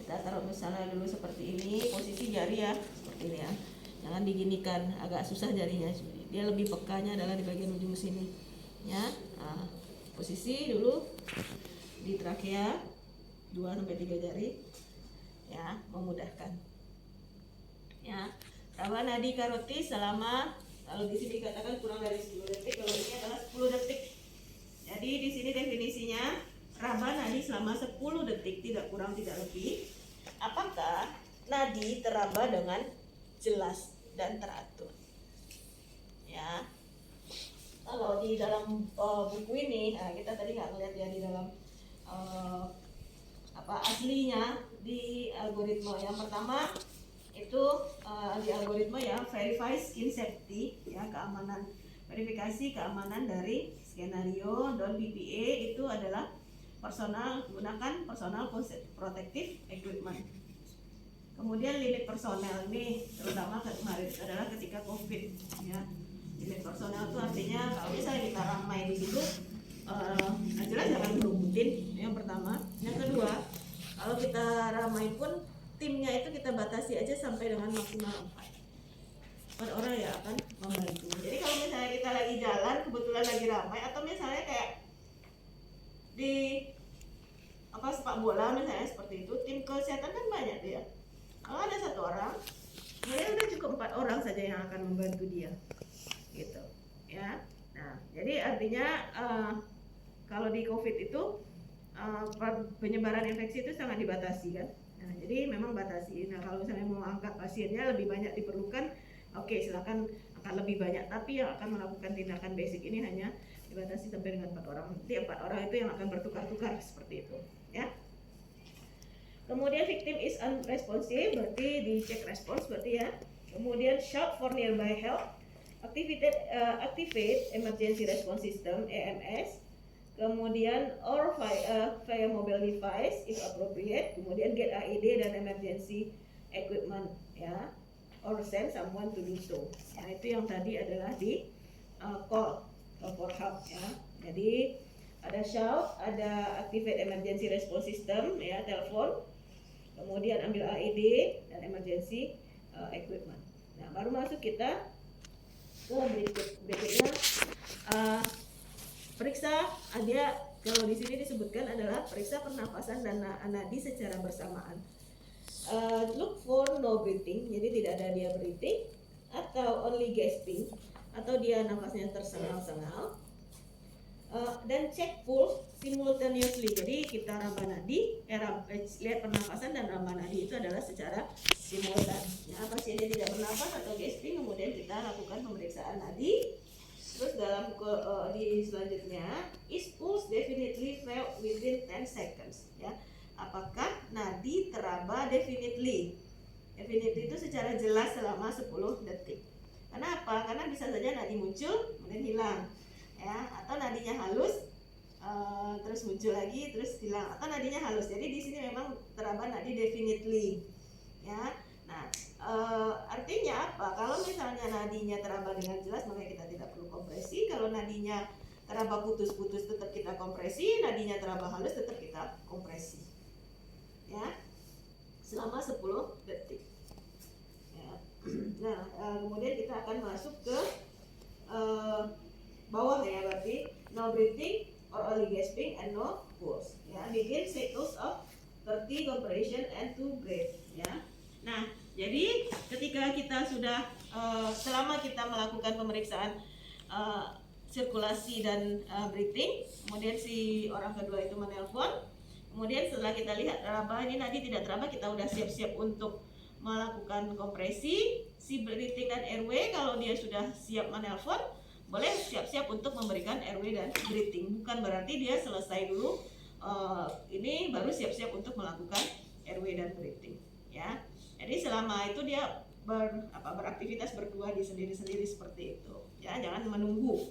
Kita taruh misalnya dulu seperti ini, posisi jari ya seperti ini ya. Jangan diginikan, agak susah jarinya. Dia lebih pekanya adalah di bagian ujung sini. Ya, nah, posisi dulu di trakea 2 sampai 3 jari. Ya, memudahkan. Ya, raba nadi karotis selama, kalau di sini dikatakan kurang dari 10 detik, kalau ini adalah 10 detik. Jadi di sini definisinya raba nadi selama 10 detik, tidak kurang tidak lebih. Apakah nadi teraba dengan jelas dan teratur? Ya, kalau di dalam buku ini, nah kita tadi nggak ngeliat ya di dalam aslinya di algoritma. Yang pertama itu di algoritma ya, verify skin safety ya, keamanan, verifikasi keamanan dari skenario .ppa itu adalah gunakan personal protective equipment. Kemudian limit personel ini terutama kemarin adalah ketika COVID ya. Limit personel itu artinya kalau misalnya kita ramai di situ, jelas jangan berebutin. Yang pertama. Yang kedua, kalau kita ramai pun timnya itu kita batasi aja sampai dengan maksimal 4 orang ya akan membantu. Jadi kalau misalnya kita lagi jalan kebetulan lagi ramai, atau misalnya kayak di sepak bola misalnya seperti itu, tim kesehatan kan banyak dia. Kalau ada 1 orang, dia udah cukup 4 orang saja yang akan membantu dia, gitu ya. Nah, jadi artinya kalau di COVID itu penyebaran infeksi itu sangat dibatasi kan. Nah, jadi memang batasi. Nah, kalau misalnya mau angkat pasiennya lebih banyak diperlukan, oke, silakan akan lebih banyak. Tapi yang akan melakukan tindakan basic ini hanya dibatasi sampai dengan 4 orang. Nanti 4 orang itu yang akan bertukar-tukar seperti itu, ya. Kemudian victim is unresponsive, berarti dicek respons berarti ya. Kemudian shout for nearby help, activate emergency response system (EMS). Kemudian or via mobile device if appropriate. Kemudian get AED dan emergency equipment ya, or send someone to do so. Ya, itu yang tadi adalah di call for help ya. Jadi ada shout, ada activate emergency response system ya, telepon. Kemudian ambil AED dan emergency equipment. Nah, baru masuk kita ke berikutnya. Periksa, ada kalau di sini disebutkan adalah periksa pernapasan dan nadi secara bersamaan. Look for no breathing, jadi tidak ada dia breathing, atau only gasping, atau dia nafasnya tersengal-sengal. Dan cek pulse simultaneously, jadi kita raba nadi, lihat pernapasan dan raba nadi itu adalah secara simultan. Ya, pasiennya tidak bernafas atau gasping, kemudian kita lakukan pemeriksaan nadi. Terus dalam di selanjutnya, is pulse definitely felt within 10 seconds ya. Apakah nadi teraba definitely? Definitely itu secara jelas selama 10 detik. Kenapa? Karena bisa saja nadi muncul kemudian hilang ya, atau nadinya halus terus muncul lagi terus hilang, atau nadinya halus. Jadi di sini memang teraba nadi definitely ya. Nah, artinya apa? Kalau misalnya nadinya teraba dengan jelas, maka kita tidak perlu kompresi. Kalau nadinya teraba putus-putus, tetap kita kompresi. Nadinya teraba halus, tetap kita kompresi. Ya, selama 10 detik. Ya. Nah, kemudian kita akan masuk ke bawah ya, berarti no breathing or only gasping and no pulse. Ya, begin cycles of 30 compression and 2 breath. Ya. Nah, jadi ketika kita sudah selama kita melakukan pemeriksaan sirkulasi dan breathing, kemudian si orang kedua itu menelpon, kemudian setelah kita lihat teraba ini nadi tidak teraba, kita udah siap-siap untuk melakukan kompresi. Si breathing dan airway kalau dia sudah siap menelpon, boleh siap-siap untuk memberikan airway dan breathing. Bukan berarti dia selesai dulu ini baru siap-siap untuk melakukan airway dan breathing ya. Jadi selama itu dia beraktivitas berdua di sendiri-sendiri seperti itu ya, jangan menunggu.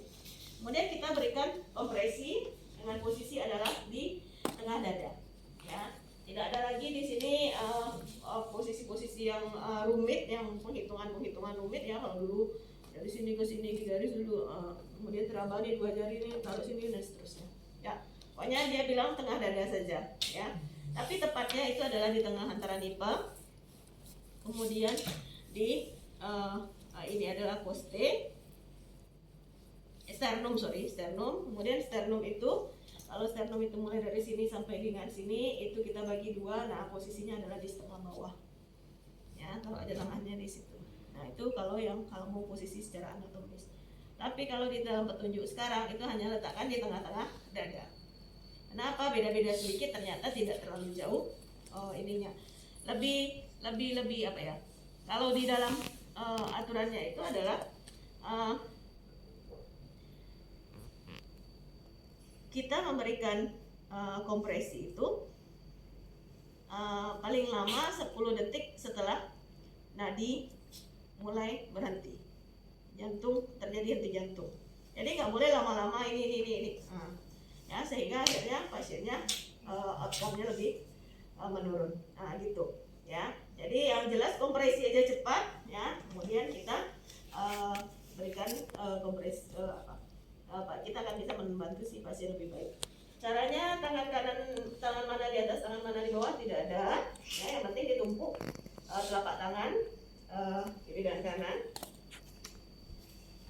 Kemudian kita berikan kompresi dengan posisi adalah di tengah dada ya. Tidak ada lagi di sini posisi-posisi yang rumit, yang penghitungan rumit ya. Kalau dulu dari sini ke sini digaris dulu, kemudian teraba nih 2 jari ini taruh sini dan seterusnya ya. Pokoknya dia bilang tengah dada saja ya. tapi tepatnya itu adalah di tengah antara nipa, kemudian di ini adalah coste, sternum, kemudian sternum itu, kalau sternum itu mulai dari sini sampai dengan sini itu kita bagi dua. Nah, posisinya adalah di setengah bawah ya, kalau ada tangannya di situ. Nah, itu kalau mau posisi secara anatomis. Tapi kalau di dalam petunjuk sekarang itu hanya letakkan di tengah-tengah dada. Kenapa beda-beda sedikit? Ternyata tidak terlalu jauh ininya. Lebih apa ya? Kalau di dalam aturannya itu adalah kita memberikan kompresi itu paling lama 10 detik setelah nadi mulai berhenti, terjadi henti jantung. Jadi nggak boleh lama-lama ini. Ya, sehingga akhirnya pasiennya outcome-nya lebih menurun. Nah, gitu ya. Jadi yang jelas kompresi aja cepat ya. Kemudian kita berikan kompresi kita akan bisa membantu si pasien lebih baik. Caranya tangan mana di atas, tangan mana di bawah tidak ada. Ya, yang penting ditumpuk telapak tangan kiri dan kanan.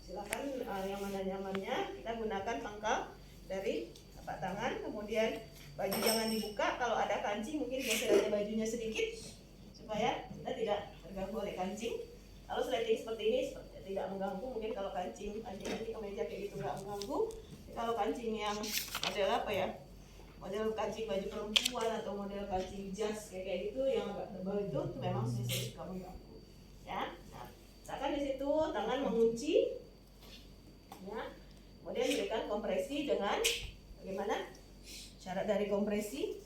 Silakan yang mana nyamannya, kita gunakan pangkal dari telapak tangan. Kemudian baju jangan dibuka, kalau ada kancing mungkin geser aja bajunya sedikit supaya kita tidak terganggu oleh kancing. Kalau sleting seperti ini tidak mengganggu, mungkin kalau kancing nanti kemeja kayak gitu nggak mengganggu. Kalau kancing yang model apa ya, model kancing baju perempuan atau model kancing jas kayak gitu yang agak tebal itu memang suka mengganggu ya. Nah, misalkan di situ tangan mengunci ya, kemudian berikan kompresi dengan bagaimana syarat dari kompresi.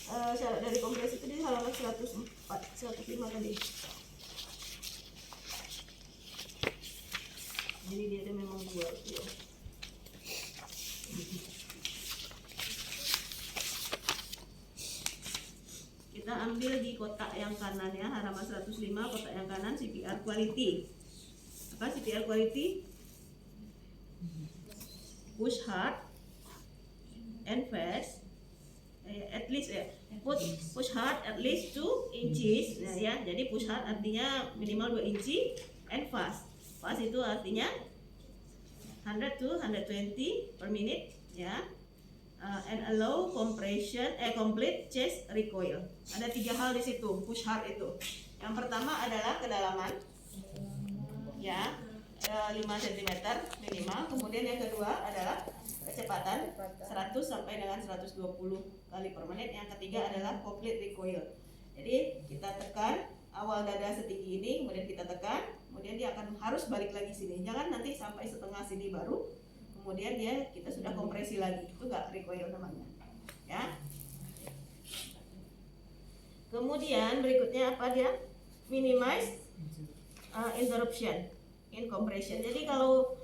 Syarat dari kompresi itu di halaman 105 tadi. Jadi dia ada memang dua ya. Kita ambil di kotak yang kanan ya, halaman 105, kotak yang kanan CPR quality. Apa CPR quality? Push hard and fast. At least push hard at least 2 inches. Nah ya, jadi push hard artinya minimal 2 inci and fast. Fast itu artinya 100 to 120 per minute ya. And allow compression complete chest recoil. Ada 3 hal di situ push hard itu. Yang pertama adalah kedalaman ya, 5 cm minimal. Kemudian yang kedua adalah kecepatan 100 sampai dengan 120 kali per menit. Yang ketiga adalah complete recoil. Jadi kita tekan awal dada setinggi ini, kemudian kita tekan, kemudian dia akan harus balik lagi sini. Jangan nanti sampai setengah sini baru kemudian kita sudah kompresi lagi, itu nggak recoil namanya ya. Kemudian berikutnya apa dia? Minimize interruption in compression. Jadi kalau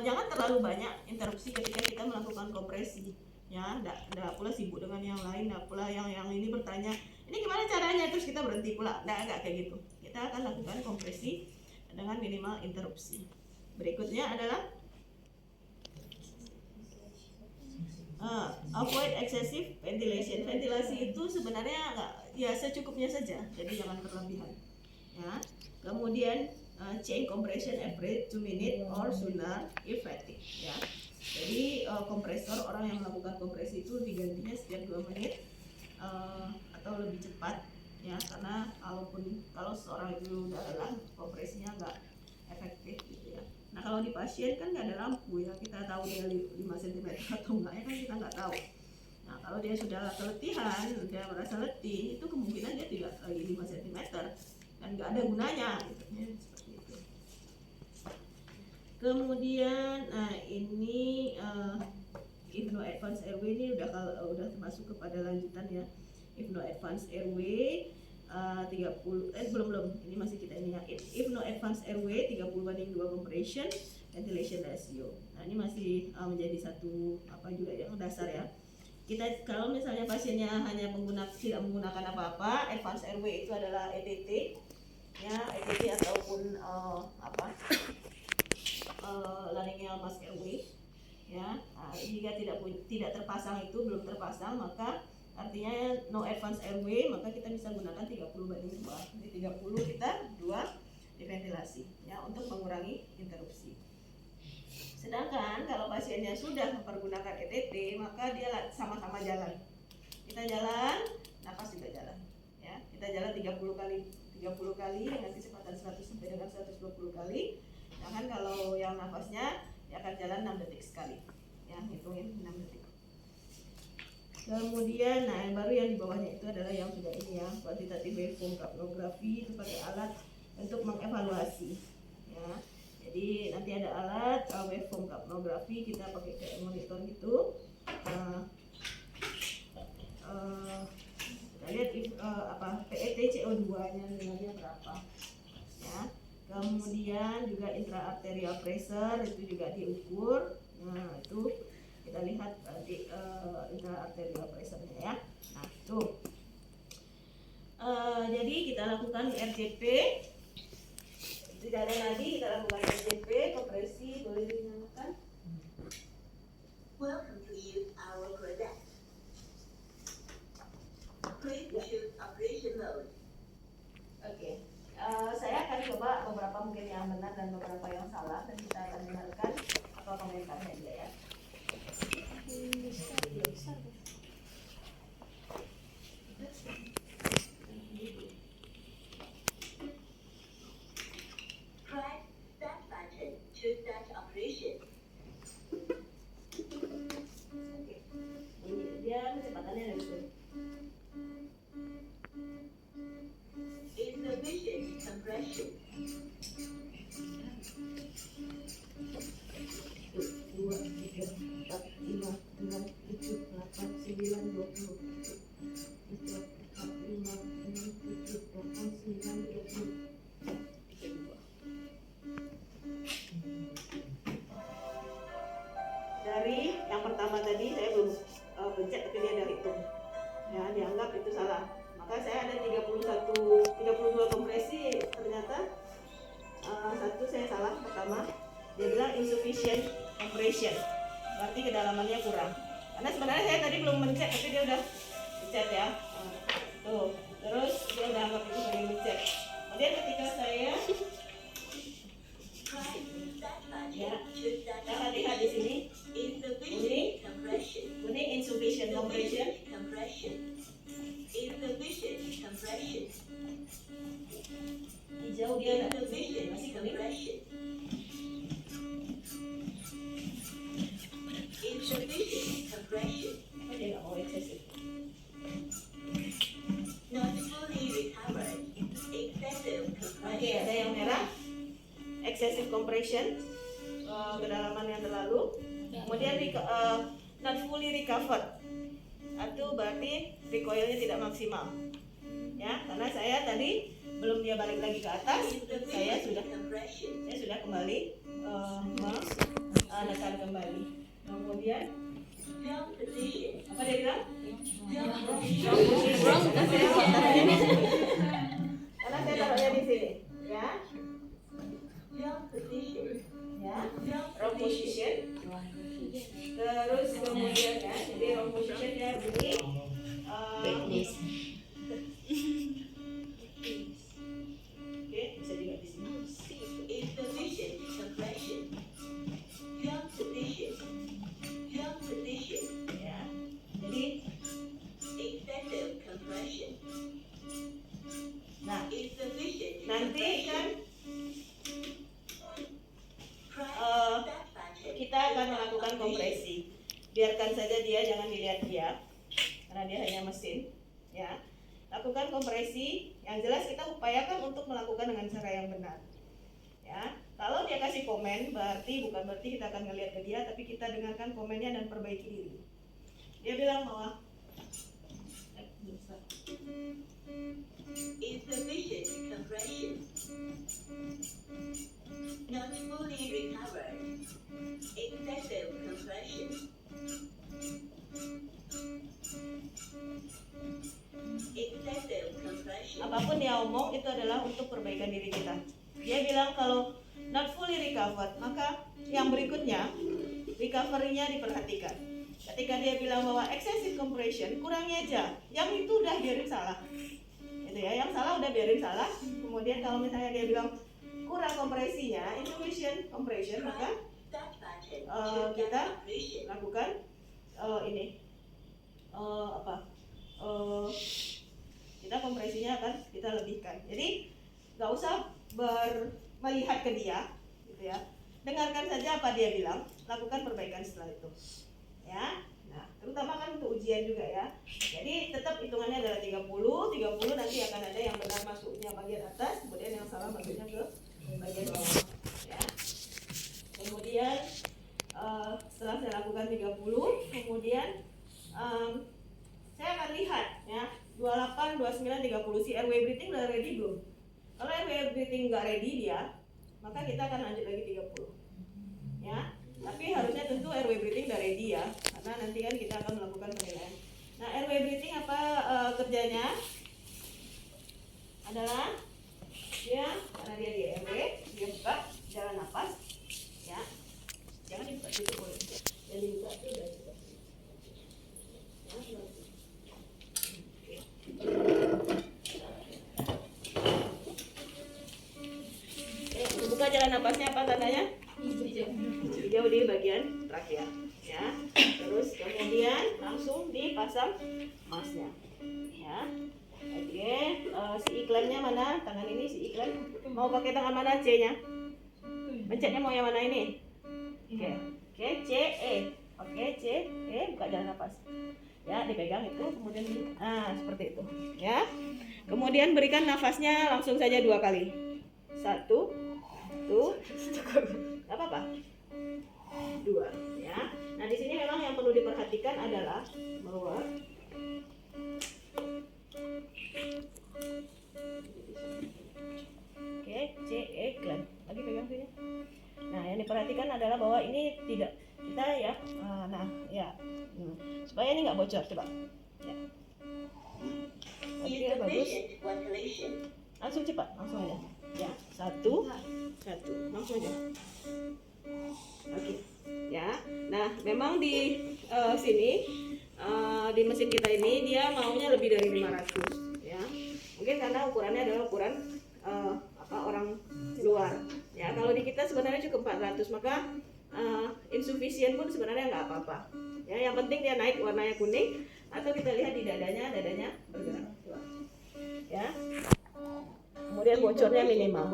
jangan terlalu banyak interupsi ketika kita melakukan kompresi ya. Nggak pula sibuk dengan yang lain, nggak pula yang ini bertanya ini gimana caranya terus kita berhenti pula. Nggak kayak gitu. Kita akan lakukan kompresi dengan minimal interupsi. Berikutnya adalah avoid excessive ventilation. Ventilasi itu sebenarnya secukupnya saja, jadi jangan berlebihan ya. Kemudian change compression every 2 minutes or sooner if fatigue ya. Jadi kompresor, orang yang melakukan kompresi itu digantinya setiap 2 menit atau lebih cepat ya, karena kalau seorang itu udah lelah kompresinya nggak efektif gitu ya. Nah kalau di pasien kan nggak ada lampu ya, kita tahu dia 5 cm atau enggak ya kan kita nggak tahu. Nah kalau dia sudah keletihan, dia merasa letih, itu kemungkinan dia tidak lagi 5 cm dan nggak ada gunanya gitu ya, seperti itu. Kemudian ini if no advanced airway ini udah masuk kepada lanjutan ya. If no advanced airway 30 belum ini masih kita ini ya. If no advanced airway 30:2 compression ventilation ratio. Nah ini masih menjadi satu juga yang dasar ya. Kita kalau misalnya pasiennya hanya tidak menggunakan apa-apa, advanced airway itu adalah EDT ya, EDT ataupun laryngeal mask airway ya. Nah, jika tidak terpasang itu belum terpasang, maka artinya no advance airway, maka kita bisa gunakan 30/2. Jadi 30 kita 2 di ventilasi ya untuk mengurangi interupsi. Sedangkan kalau pasiennya sudah mempergunakan ETT, maka dia sama-sama jalan. Kita jalan, nafas juga jalan ya. Kita jalan 30 kali dengan kecepatan 100 sampai dengan 120 kali. Sedangkan kalau yang nafasnya dia akan jalan 6 detik sekali. Ya, hitungin 6 detik. Kemudian, nah yang baru yang di bawahnya itu adalah yang sudah ini ya, quantitative waveform capnography, itu pakai alat untuk mengevaluasi. Ya, jadi nanti ada alat waveform capnography, kita pakai kayak monitor gitu. Kita lihat PET CO2-nya nilainya berapa. Ya, kemudian juga intraarterial pressure itu juga diukur. Nah itu kita lihat di intraarterial pressure-nya ya. Nah itu jadi kita lakukan RJP, tidak ada lagi, kita lakukan RJP, kompresi boleh dinyalakan. Welcome to use our product. Please choose operation mode. Oke. Saya akan coba beberapa mungkin yang benar dan beberapa yang salah, dan kita akan dengarkan apa komentarnya dia ya. Press start button to start operation. Dia kecepatannya ada betul. Insufficient compression. 2, 3, 4, 5, 6, 7, 8, 9, 20. 3, 4, 5, 6, 7, 8, 9, 20. Dari yang pertama tadi saya belum pencet, tapi dia ada hitung. Ya, dianggap itu salah. Maka saya ada 32 kompresi, ternyata satu saya salah pertama. Dia bilang insufficient compression, berarti kedalamannya kurang. Karena sebenarnya saya tadi belum mencet, tapi dia udah mencet ya. Tuh, terus dia udah anggap itu sebagai mencet. Kemudian ketika saya ya, kita lihat di sini kuning insufficient compression. Hijau dia masih kuning. Insufficient compression. Apa dia nggak mau eksesif? Not fully recovered. Excessive compression. Oke, ada yang merah, excessive compression, kedalaman yang terlalu. Kemudian not fully recovered, itu berarti recoilnya tidak maksimal. Ya, karena saya tadi belum dia balik lagi ke atas, saya sudah kembali menekan kembali. Kemudian apa dia bilang? Karena saya taruhnya di sini, ya. Ya, wrong position. Terus kemudian ya, jadi wrong position dia bunyi. Oke, bisa juga di sini. Insufficient compression. Young position. Ya, jadi Excessive compression. nah Insufficient nanti kan kita akan melakukan kompresi. Biarkan saja dia, jangan dilihat dia, karena dia hanya mesin. Ya, lakukan kompresi. Yang jelas kita upayakan untuk melakukan dengan cara yang benar. Ya, kalau dia kasih komen, bukan berarti kita akan ngelihat ke dia, tapi kita dengarkan komennya dan perbaiki diri. Dia bilang bahwa insufficient compression. Not fully recovered. Excessive compression. Excessive compression. apapun dia omong itu adalah untuk perbaikan diri kita. Dia bilang kalau not fully recovered, maka yang berikutnya recovery-nya diperhatikan. Ketika dia bilang bahwa excessive compression, kurangi aja. Yang itu udah biarin salah. Gitu ya, yang salah udah biarin salah. Kemudian kalau misalnya dia bilang kurang kompresinya, insufficient compression, maka kita lakukan kita kompresinya akan kita lebihkan. Jadi nggak usah melihat ke dia, gitu ya. Dengarkan saja apa dia bilang, lakukan perbaikan setelah itu, ya. Nah, terutama kan untuk ujian juga ya. Jadi tetap hitungannya adalah 30 nanti akan ada yang benar masuknya bagian atas, kemudian yang salah masuknya ke bagian bawah, ya. Kemudian setelah saya lakukan 30, kemudian saya akan lihat ya 28, 29, 30 si airway breathing udah ready belum? Kalau airway breathing nggak ready dia, maka kita akan lanjut lagi 30 ya. Tapi harusnya tentu airway breathing udah ready ya, karena nanti kan kita akan melakukan penilaian. Nah, airway breathing apa kerjanya? Adalah dia karena dia di airway, dia buka jalan nafas ya. Jangan dibuka itu boleh. Yang dibuka itu udah dibuka. Buka jalan napasnya apa tandanya? Hijau di bagian trakea ya. Terus kemudian langsung dipasang masnya ya. Oke, si iklannya mana? Tangan ini si iklan. Mau pakai tangan mana C-nya? Pencetnya mau yang mana ini? Oke, C E. Oke, C E, buka jalan napas. Ya, dipegang itu kemudian seperti itu ya. Kemudian berikan nafasnya langsung saja 2 kali. 1 tuh nggak apa-apa 2 ya. Nah di sini memang yang perlu diperhatikan adalah bahwa oke, C E klan lagi pegang sini. Nah yang diperhatikan adalah bahwa ini tidak kita ya supaya ini nggak bocor coba ya. Oke, bagus, langsung cepat langsung aja ya. 1 langsung aja. Oke ya. Nah memang di sini di mesin kita ini dia maunya lebih dari 500 ya. Mungkin karena ukurannya adalah ukuran orang luar ya. Kalau di kita sebenarnya cukup 400, maka insufficient pun sebenarnya nggak apa-apa ya. Yang penting dia naik warnanya kuning, atau kita lihat di dadanya bergerak ya. Kemudian bocornya minimal.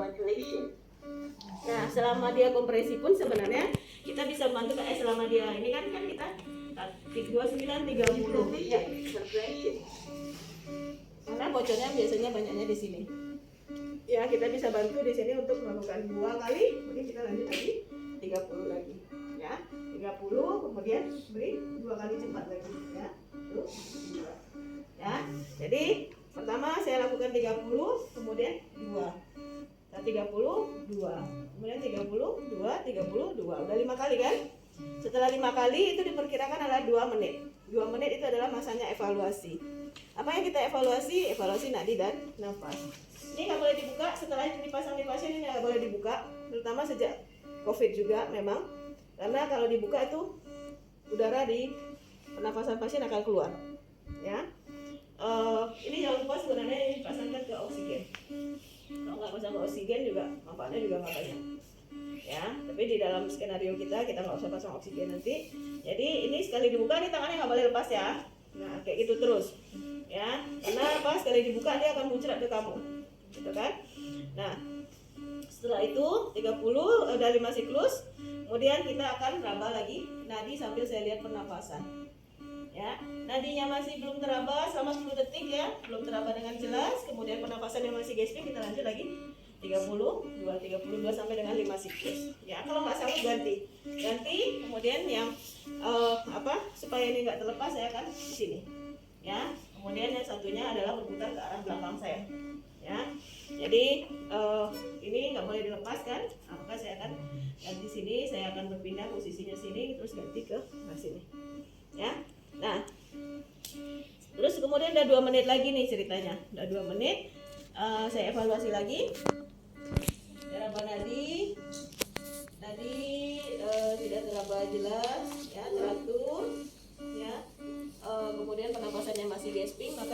Nah selama dia kompresi pun sebenarnya kita bisa bantu selama dia ini kan kita 29, 30 ya. Karena bocornya biasanya banyaknya di sini ya. Kita bisa bantu di sini untuk melakukan 2 kali, kemudian kita lanjut lagi 30 lagi ya. 30 kemudian beri 2 kali cepat lagi ya. Tuh, 2 ya. Jadi pertama saya lakukan 30, kemudian 2. Nah, 30, 2. Kemudian 30, 2, 32. Udah 5 kali kan? Setelah 5 kali itu diperkirakan adalah 2 menit. 2 menit itu adalah masanya evaluasi. Apa yang kita evaluasi? Evaluasi nadi dan nafas. Ini nggak boleh dibuka, setelah itu dipasang di pasien ini nggak boleh dibuka, terutama sejak COVID juga memang. Karena kalau dibuka itu udara di pernafasan pasien akan keluar ya. Ini jangan lupa sebenarnya ini dipasangkan ke oksigen. Kalau nggak pasang ke oksigen juga manfaatnya juga nggak banyak ya. Tapi di dalam skenario kita nggak usah pasang oksigen nanti. Jadi ini sekali dibuka, ini tangannya nggak boleh lepas ya. Nah kayak gitu terus ya. Karena pas sekali dibuka dia akan muncrat ke kamu, gitu kan. Nah setelah itu 30 udah 5 siklus, kemudian kita akan raba lagi nadi sambil saya lihat pernafasan ya. Nadinya masih belum teraba selama 10 detik ya, belum teraba dengan jelas. Kemudian pernafasannya masih gasping, kita lanjut lagi 32 sampai dengan 5 siklus ya. Kalau nggak sanggup ganti, kemudian yang supaya ini nggak terlepas saya akan di sini ya. Kemudian yang satunya adalah berputar ke arah belakang saya ya. Jadi ini nggak boleh dilepaskan. Maka saya akan ganti sini, saya akan berpindah posisinya sini, terus ganti ke sini ya. Nah terus kemudian udah 2 menit lagi nih ceritanya, udah 2 menit. Saya evaluasi lagi. Teraba nadi tidak teraba jelas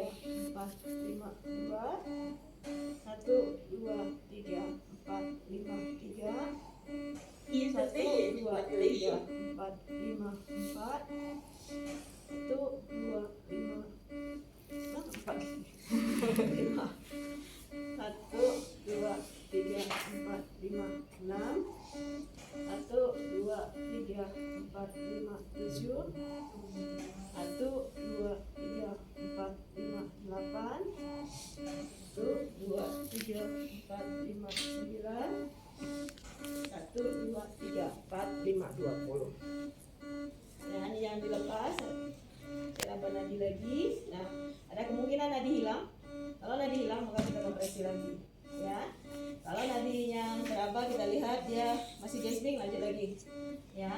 3 4 5 2 1 2 3 4 5 3 Use 1 the finish 2 3 population. 4 5 4 1 2 5 4 5 1 2 3 4 5 6 1 2 3 4 5 7 1 2 3 4 5 8 1 2 3 4 5 9 1 2 3 4 5 20. Nah, ini yang dilepas. Saya tambah nadi lagi. Nah, ada kemungkinan nadi hilang. Kalau nadi hilang maka kita kompresi lagi, ya. Kalau nadinya teraba kita lihat dia masih gasping, lanjut lagi, ya.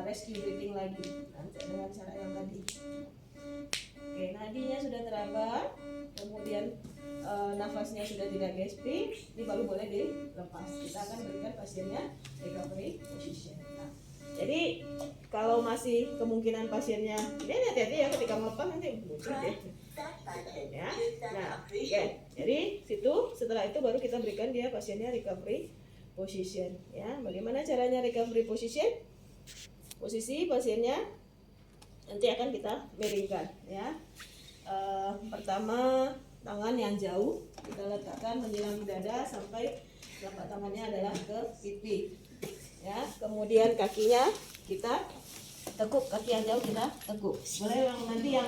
Rescue breathing lagi dengan cara yang tadi. Oke, nadinya sudah teraba, kemudian nafasnya sudah tidak gasping, ini baru boleh dilepas. Kita akan berikan pasiennya recovery position. Nah, jadi kalau masih kemungkinan pasiennya ini hati-hati ya ketika melepas nanti muncul deh. Start button Ya. to start Nah, operation. jadi setelah itu baru kita berikan dia pasiennya recovery position, ya. Bagaimana caranya recovery position? Posisi pasiennya nanti akan kita miringkan, ya. Pertama, tangan yang jauh kita letakkan menjelang dada sampai telapak tangannya adalah ke pipi, ya. Kemudian kakinya kita tekuk, kaki yang jauh kita tekuk. Boleh yang nanti yang